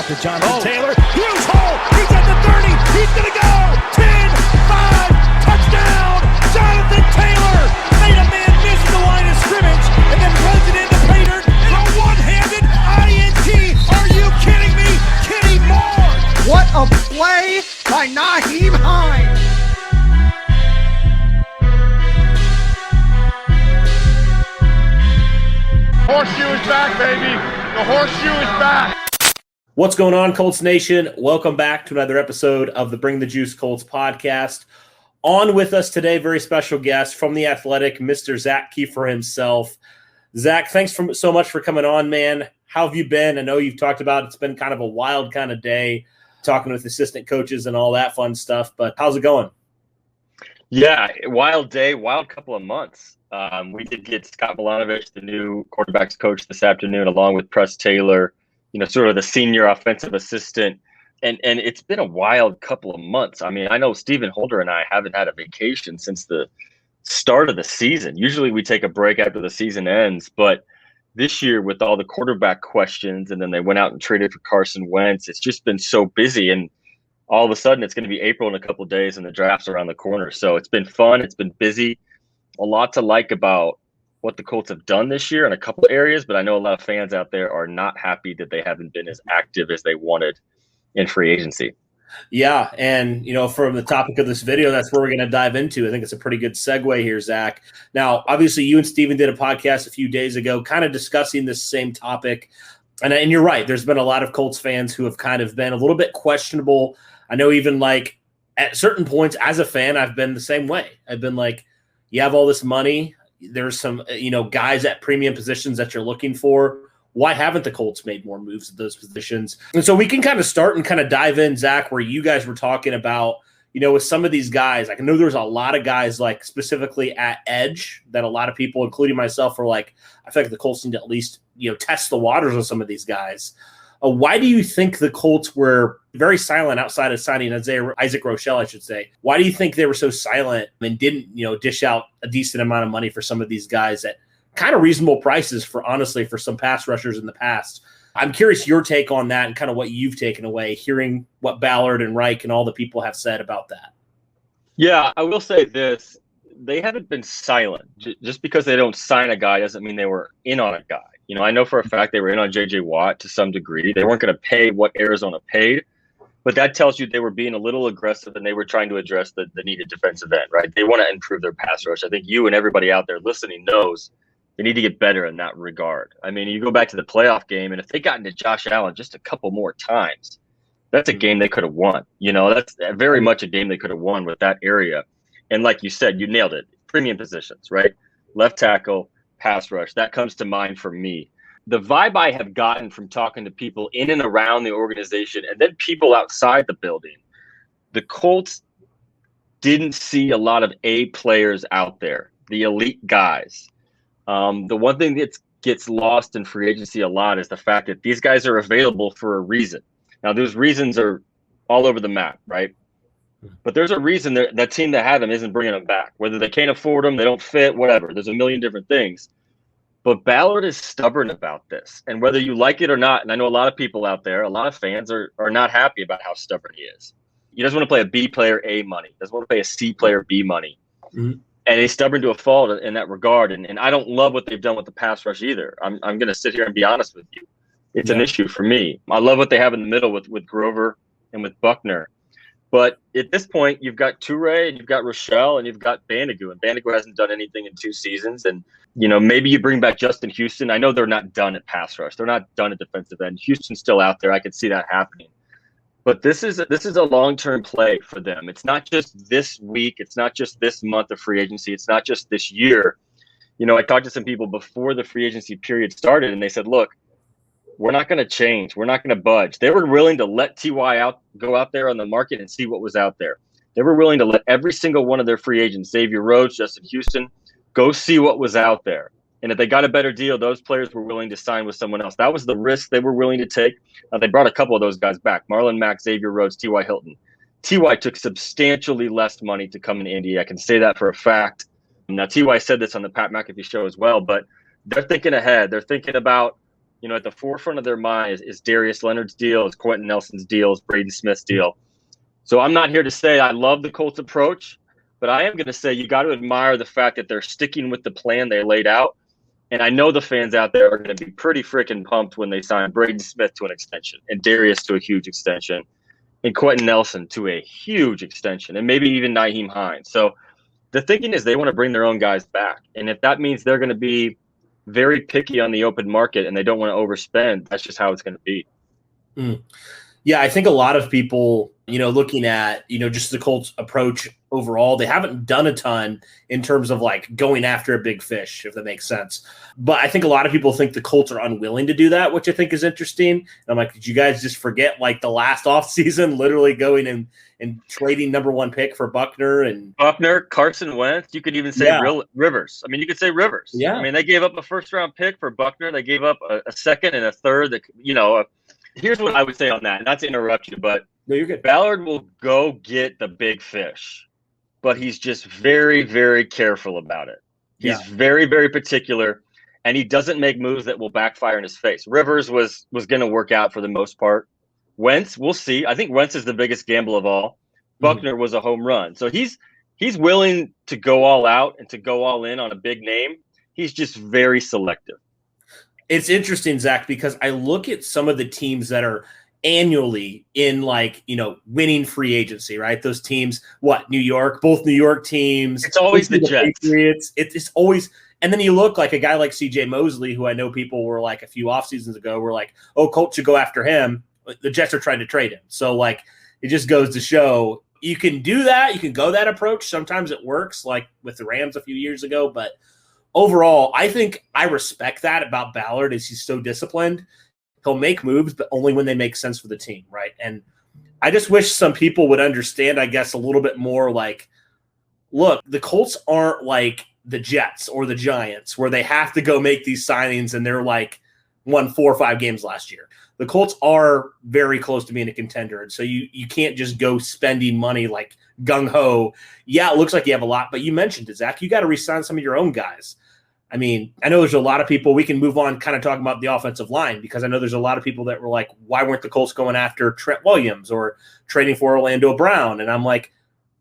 to Jonathan Taylor. Huge hole. He's at the 30. He's going to go. 10, 5, touchdown. Jonathan Taylor made a man miss the line of scrimmage and then runs it into Pater for a one-handed INT. Are you kidding me? Kenny Moore. What a play by Nyheim Hines. Horseshoe is back, baby. The horseshoe is back. What's going on, Colts Nation? Welcome back to another episode of the Bring the Juice Colts podcast. On with us today, very special guest from The Athletic, Mr. Zak Keefer himself. Zak, thanks so much for coming on, man. How have you been? I know you've talked about it's been kind of a wild kind of day, talking with assistant coaches and all that fun stuff, but how's it going? Yeah, wild day, wild couple of months. We did get Scott Milanovich, the new quarterbacks coach, this afternoon, along with Press Taylor, sort of the senior offensive assistant. And it's been a wild couple of months. I mean, I know Stephen Holder and I haven't had a vacation since the start of the season. Usually we take a break after the season ends, but this year with all the quarterback questions, and then they went out and traded for Carson Wentz, it's just been so busy. And all of a sudden it's going to be April in a couple of days and the draft's around the corner. So it's been fun. It's been busy. A lot to like about what the Colts have done this year in a couple of areas, but I know a lot of fans out there are not happy that they haven't been as active as they wanted in free agency. Yeah, and from the topic of this video, that's where we're going to dive into. I think it's a pretty good segue here, Zak. Now, obviously, you and Steven did a podcast a few days ago kind of discussing this same topic, and you're right. There's been a lot of Colts fans who have kind of been a little bit questionable. I know even like at certain points as a fan, I've been the same way. I've been like, you have all this money. There's some, guys at premium positions that you're looking for. Why haven't the Colts made more moves at those positions? And so we can kind of start and kind of dive in, Zak, where you guys were talking about, with some of these guys. I know there's a lot of guys like specifically at edge that a lot of people, including myself, are like, I feel like the Colts need to at least, test the waters with some of these guys. Why do you think the Colts were very silent outside of signing Isaac Rochell, I should say? Why do you think they were so silent and didn't, dish out a decent amount of money for some of these guys at kind of reasonable prices for some pass rushers in the past? I'm curious your take on that and kind of what you've taken away, hearing what Ballard and Reich and all the people have said about that. Yeah, I will say this. They haven't been silent. Just because they don't sign a guy doesn't mean they were in on a guy. I know for a fact they were in on J.J. Watt to some degree. They weren't going to pay what Arizona paid, but that tells you they were being a little aggressive and they were trying to address the needed defensive end, right? They want to improve their pass rush. I think you and everybody out there listening knows they need to get better in that regard. I mean, you go back to the playoff game, and if they got into Josh Allen just a couple more times, that's a game they could have won. That's very much a game they could have won with that area. And like you said, you nailed it. Premium positions, right? Left tackle, pass rush. That comes to mind for me. The vibe I have gotten from talking to people in and around the organization and then people outside the building, the Colts didn't see a lot of A players out there, the elite guys. The one thing that gets lost in free agency a lot is the fact that these guys are available for a reason. Now, those reasons are all over the map, right? But there's a reason that team that had them isn't bringing them back. Whether they can't afford them, they don't fit, whatever. There's a million different things. But Ballard is stubborn about this. And whether you like it or not, and I know a lot of people out there, a lot of fans are not happy about how stubborn he is. He doesn't want to play a B player A money. He doesn't want to pay a C player B money. Mm-hmm. And he's stubborn to a fault in that regard. And I don't love what they've done with the pass rush either. I'm going to sit here and be honest with you. It's an issue for me. I love what they have in the middle with Grover and with Buckner. But at this point, you've got Toure and you've got Rochell and you've got Bandigu. And Bandigu hasn't done anything in 2 seasons. And, maybe you bring back Justin Houston. I know they're not done at pass rush. They're not done at defensive end. Houston's still out there. I could see that happening. But this is a long-term play for them. It's not just this week. It's not just this month of free agency. It's not just this year. I talked to some people before the free agency period started, and they said, look, we're not going to change. We're not going to budge. They were willing to let T.Y. go out there on the market and see what was out there. They were willing to let every single one of their free agents, Xavier Rhodes, Justin Houston, go see what was out there. And if they got a better deal, those players were willing to sign with someone else. That was the risk they were willing to take. They brought a couple of those guys back, Marlon Mack, Xavier Rhodes, T.Y. Hilton. T.Y. took substantially less money to come in Indy. I can say that for a fact. Now, T.Y. said this on the Pat McAfee show as well, but they're thinking ahead. They're thinking about at the forefront of their mind is Darius Leonard's deal, is Quentin Nelson's deal, is Braden Smith's deal. So I'm not here to say I love the Colts approach, but I am going to say you got to admire the fact that they're sticking with the plan they laid out. And I know the fans out there are going to be pretty freaking pumped when they sign Braden Smith to an extension and Darius to a huge extension and Quentin Nelson to a huge extension and maybe even Nyheim Hines. So the thinking is they want to bring their own guys back. And if that means they're going to be very picky on the open market and they don't want to overspend, that's just how it's going to be. Yeah, I think a lot of people, looking at, just the Colts approach overall, they haven't done a ton in terms of like going after a big fish, if that makes sense. But I think a lot of people think the Colts are unwilling to do that, which I think is interesting. And I'm like, did you guys just forget like the last offseason, literally going and trading number 1 pick for Buckner, Carson Wentz? You could even say Rivers. I mean, you could say Rivers. Yeah. I mean, they gave up a first-round pick for Buckner. They gave up a second and a third. Here's what I would say on that, not to interrupt you, but no, you're good. Ballard will go get the big fish, but he's just very, very careful about it. He's very, very particular, and he doesn't make moves that will backfire in his face. Rivers was going to work out for the most part. Wentz, we'll see. I think Wentz is the biggest gamble of all. Buckner was a home run. So he's willing to go all out and to go all in on a big name. He's just very selective. It's interesting, Zach, because I look at some of the teams that are annually in winning free agency, right? Those teams, New York, both New York teams. It's always the Jets. Patriots. It's always, and then you look like a guy like CJ Mosley, who I know people were like a few off seasons ago were like, oh, Colts should go after him. The Jets are trying to trade him. So it just goes to show you can do that. You can go that approach. Sometimes it works, like with the Rams a few years ago, but overall, I think I respect that about Ballard is he's so disciplined. He'll make moves, but only when they make sense for the team, right? And I just wish some people would understand, I guess, a little bit more like, look, the Colts aren't like the Jets or the Giants where they have to go make these signings and they're like won 4 or 5 games last year. The Colts are very close to being a contender, and so you can't just go spending money like gung-ho. Yeah, it looks like you have a lot, but you mentioned it, Zach. You got to re-sign some of your own guys. I mean, I know there's a lot of people. We can move on kind of talking about the offensive line because I know there's a lot of people that were like, why weren't the Colts going after Trent Williams or trading for Orlando Brown? And I'm like,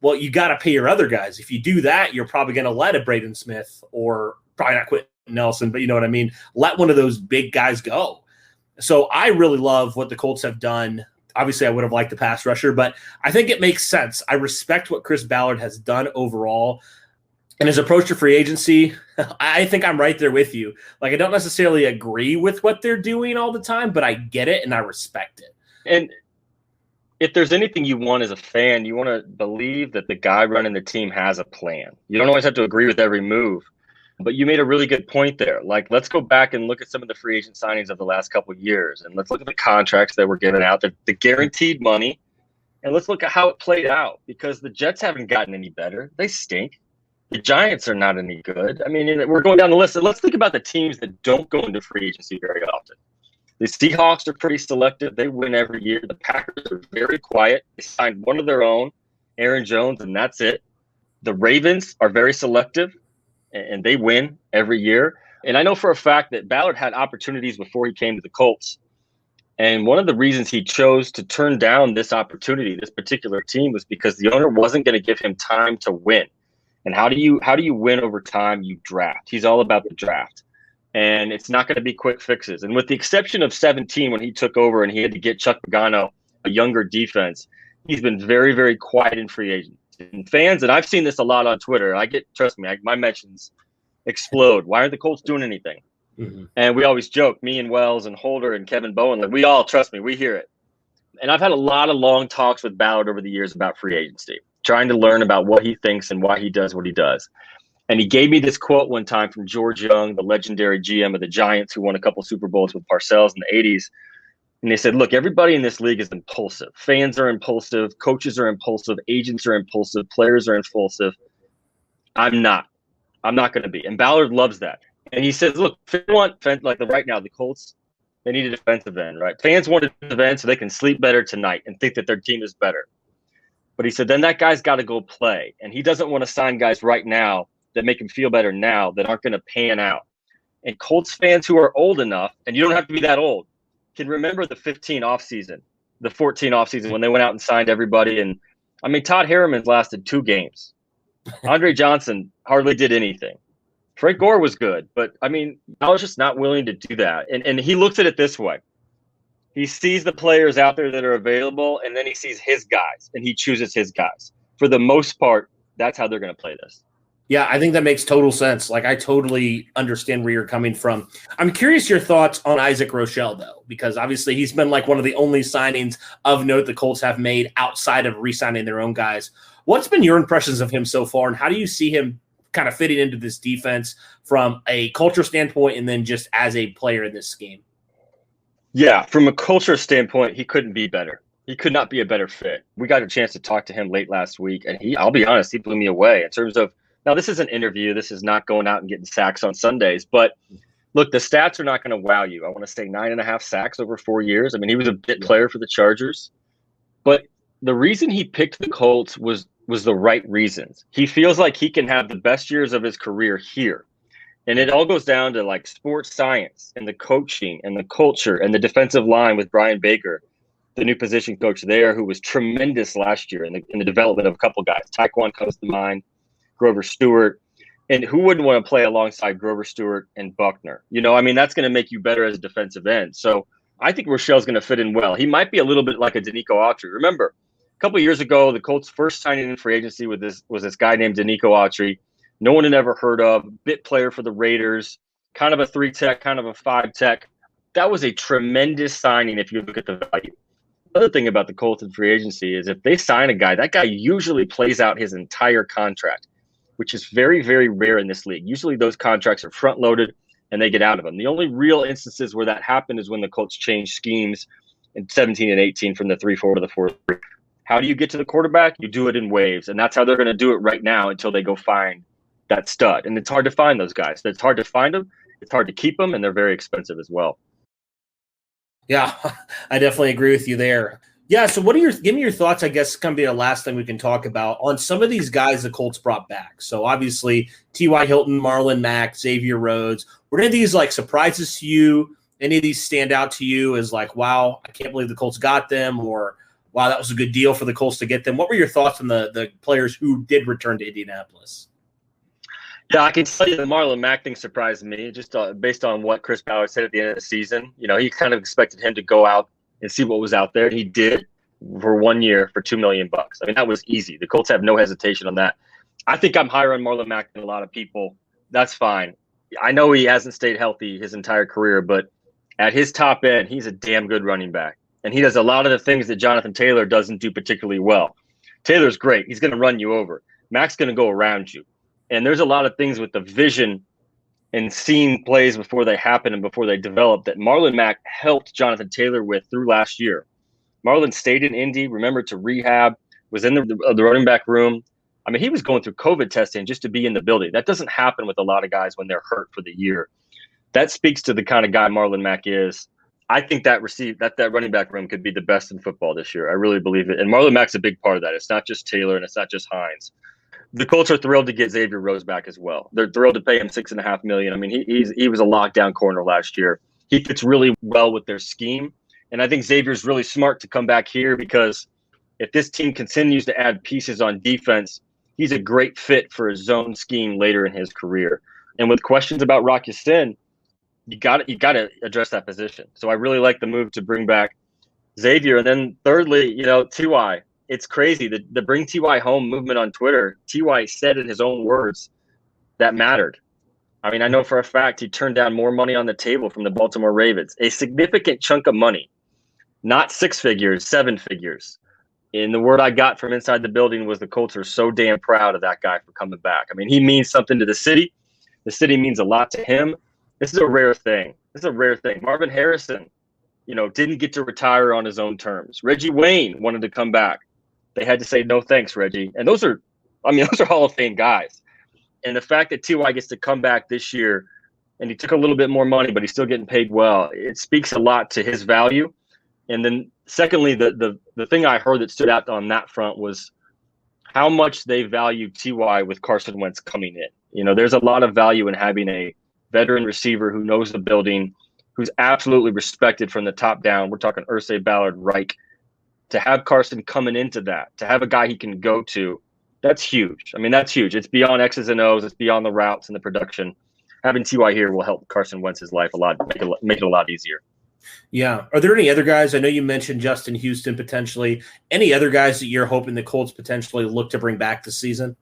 well, you got to pay your other guys. If you do that, you're probably going to let a Braden Smith or probably not Quentin Nelson, but you know what I mean? Let one of those big guys go. So I really love what the Colts have done. Obviously, I would have liked the pass rusher, but I think it makes sense. I respect what Chris Ballard has done overall. And his approach to free agency, I think I'm right there with you. Like, I don't necessarily agree with what they're doing all the time, but I get it and I respect it. And if there's anything you want as a fan, you want to believe that the guy running the team has a plan. You don't always have to agree with every move, but you made a really good point there. Like, let's go back and look at some of the free agent signings of the last couple of years, and let's look at the contracts that were given out, the guaranteed money, and let's look at how it played out because the Jets haven't gotten any better. They stink. The Giants are not any good. I mean, we're going down the list. Let's think about the teams that don't go into free agency very often. The Seahawks are pretty selective. They win every year. The Packers are very quiet. They signed one of their own, Aaron Jones, and that's it. The Ravens are very selective, and they win every year. And I know for a fact that Ballard had opportunities before he came to the Colts. And one of the reasons he chose to turn down this opportunity, this particular team, was because the owner wasn't going to give him time to win. And how do you win over time? You draft. He's all about the draft. And it's not going to be quick fixes. And with the exception of 17 when he took over and he had to get Chuck Pagano a younger defense, he's been very, very quiet in free agency. And fans, and I've seen this a lot on Twitter, trust me, my mentions explode. Why aren't the Colts doing anything? Mm-hmm. And we always joke, me and Wells and Holder and Kevin Bowen, like we all, trust me, we hear it. And I've had a lot of long talks with Ballard over the years about free agency, trying to learn about what he thinks and why he does what he does. And he gave me this quote one time from George Young, the legendary GM of the Giants, who won a couple Super Bowls with Parcells in the 80s. And they said, look, everybody in this league is impulsive. Fans are impulsive. Coaches are impulsive. Agents are impulsive. Players are impulsive. I'm not going to be. And Ballard loves that. And he says, look, right now, the Colts, they need a defensive end, right? Fans want a defensive end so they can sleep better tonight and think that their team is better. But he said, then that guy's got to go play. And he doesn't want to sign guys right now that make him feel better now that aren't going to pan out. And Colts fans who are old enough, and you don't have to be that old, can remember the 15 offseason, the 14 offseason when they went out and signed everybody. And I mean, Todd Harriman's lasted 2 games. Andre Johnson hardly did anything. Frank Gore was good, but I mean, I was just not willing to do that. And he looks at it this way. He sees the players out there that are available, and then he sees his guys, and he chooses his guys. For the most part, that's how they're going to play this. Yeah, I think that makes total sense. Like, I totally understand where you're coming from. I'm curious your thoughts on Isaac Rochell, though, because obviously he's been like one of the only signings of note the Colts have made outside of re-signing their own guys. What's been your impressions of him so far, and how do you see him kind of fitting into this defense from a culture standpoint and then just as a player in this scheme? Yeah, from a culture standpoint, he couldn't be better. He could not be a better fit. We got a chance to talk to him late last week, and I'll be honest, he blew me away in terms of, now this is an interview. This is not going out and getting sacks on Sundays, but look, the stats are not going to wow you. I want to say 9.5 sacks over 4 years. I mean, he was a bit player for the Chargers, but the reason he picked the Colts was the right reasons. He feels like he can have the best years of his career here. And it all goes down to like sports science and the coaching and the culture and the defensive line with Brian Baker, the new position coach there, who was tremendous last year in the development of a couple guys. Taekwon comes to mind, Grover Stewart. And who wouldn't want to play alongside Grover Stewart and Buckner? You know, I mean, that's going to make you better as a defensive end. So I think Rochelle's going to fit in well. He might be a little bit like a Danico Autry. Remember, a couple of years ago, the Colts' first signing in free agency was this guy named Danico Autry. No one had ever heard of, bit player for the Raiders, kind of a 3-tech, kind of a 5-tech. That was a tremendous signing if you look at the value. Another thing about the Colts in free agency is if they sign a guy, that guy usually plays out his entire contract, which is very, very rare in this league. Usually those contracts are front-loaded and they get out of them. The only real instances where that happened is when the Colts changed schemes in 17 and 18 from the 3-4 to the 4-3. How do you get to the quarterback? You do it in waves, and that's how they're going to do it right now until they go find that stud. And it's hard to find those guys. It's hard to find them. It's hard to keep them, and they're very expensive as well. Yeah, I definitely agree with you there. Yeah, so give me your thoughts, I guess, going to be the last thing we can talk about on some of these guys the Colts brought back. So obviously T.Y. Hilton, Marlon Mack, Xavier Rhodes. Were any of these like surprises to you? Any of these stand out to you as like, wow, I can't believe the Colts got them, or wow, that was a good deal for the Colts to get them? What were your thoughts on the players who did return to Indianapolis? Yeah, I can tell you the Marlon Mack thing surprised me, just based on what Chris Ballard said at the end of the season. You know, he kind of expected him to go out and see what was out there. He did for 1 year for $2 million. I mean, that was easy. The Colts have no hesitation on that. I think I'm higher on Marlon Mack than a lot of people. That's fine. I know he hasn't stayed healthy his entire career, but at his top end, he's a damn good running back. And he does a lot of the things that Jonathan Taylor doesn't do particularly well. Taylor's great. He's going to run you over. Mack's going to go around you. And there's a lot of things with the vision and seeing plays before they happen and before they develop that Marlon Mack helped Jonathan Taylor with through last year. Marlon stayed in Indy, remembered to rehab, was in the running back room. I mean, he was going through COVID testing just to be in the building. That doesn't happen with a lot of guys when they're hurt for the year. That speaks to the kind of guy Marlon Mack is. I think that running back room could be the best in football this year. I really believe it. And Marlon Mack's a big part of that. It's not just Taylor and it's not just Hines. The Colts are thrilled to get Xavier Rhodes back as well. They're thrilled to pay him $6.5 million. I mean, he was a lockdown corner last year. He fits really well with their scheme. And I think Xavier's really smart to come back here because if this team continues to add pieces on defense, he's a great fit for a zone scheme later in his career. And with questions about Rock Ya-Sin, you got to address that position. So I really like the move to bring back Xavier. And then thirdly, T.Y. It's crazy. The Bring T.Y. Home movement on Twitter, T.Y. said in his own words that mattered. I mean, I know for a fact he turned down more money on the table from the Baltimore Ravens, a significant chunk of money, not 6 figures, 7 figures. And the word I got from inside the building was the Colts are so damn proud of that guy for coming back. I mean, he means something to the city. The city means a lot to him. This is a rare thing. Marvin Harrison, didn't get to retire on his own terms. Reggie Wayne wanted to come back. They had to say, no, thanks, Reggie. And those are Hall of Fame guys. And the fact that T.Y. gets to come back this year and he took a little bit more money, but he's still getting paid well, it speaks a lot to his value. And then secondly, the thing I heard that stood out on that front was how much they value T.Y. with Carson Wentz coming in. There's a lot of value in having a veteran receiver who knows the building, who's absolutely respected from the top down. We're talking Irsay, Ballard, Reich. To have Carson coming into that, to have a guy he can go to, that's huge. I mean, that's huge. It's beyond X's and O's. It's beyond the routes and the production. Having T.Y. here will help Carson Wentz's life a lot, make it a lot easier. Yeah. Are there any other guys? I know you mentioned Justin Houston potentially. Any other guys that you're hoping the Colts potentially look to bring back this season?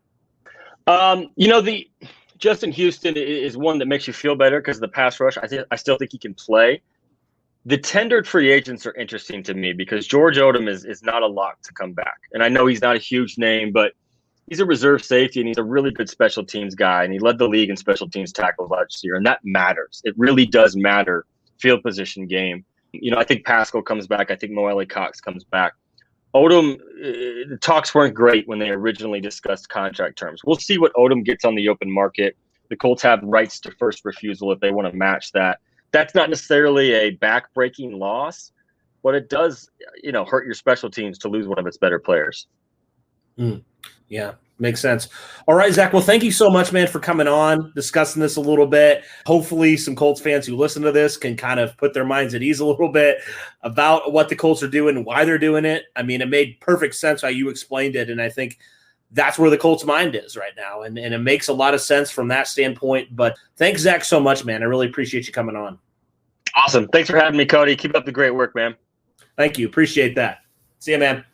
The Justin Houston is one that makes you feel better because of the pass rush. I still think he can play. The tendered free agents are interesting to me because George Odom is not a lock to come back. And I know he's not a huge name, but he's a reserve safety and he's a really good special teams guy. And he led the league in special teams tackles last year. And that matters. It really does matter. Field position game. I think Pascal comes back. I think Moelle Cox comes back. Odom, the talks weren't great when they originally discussed contract terms. We'll see what Odom gets on the open market. The Colts have rights to first refusal if they want to match that. That's not necessarily a back-breaking loss, but it does, hurt your special teams to lose one of its better players. Yeah, makes sense. All right, Zach. Well, thank you so much, man, for coming on, discussing this a little bit. Hopefully some Colts fans who listen to this can kind of put their minds at ease a little bit about what the Colts are doing and why they're doing it. I mean, it made perfect sense how you explained it, and I think that's where the Colts' mind is right now, and it makes a lot of sense from that standpoint. But thanks, Zach, so much, man. I really appreciate you coming on. Awesome. Thanks for having me, Cody. Keep up the great work, man. Thank you. Appreciate that. See you, man.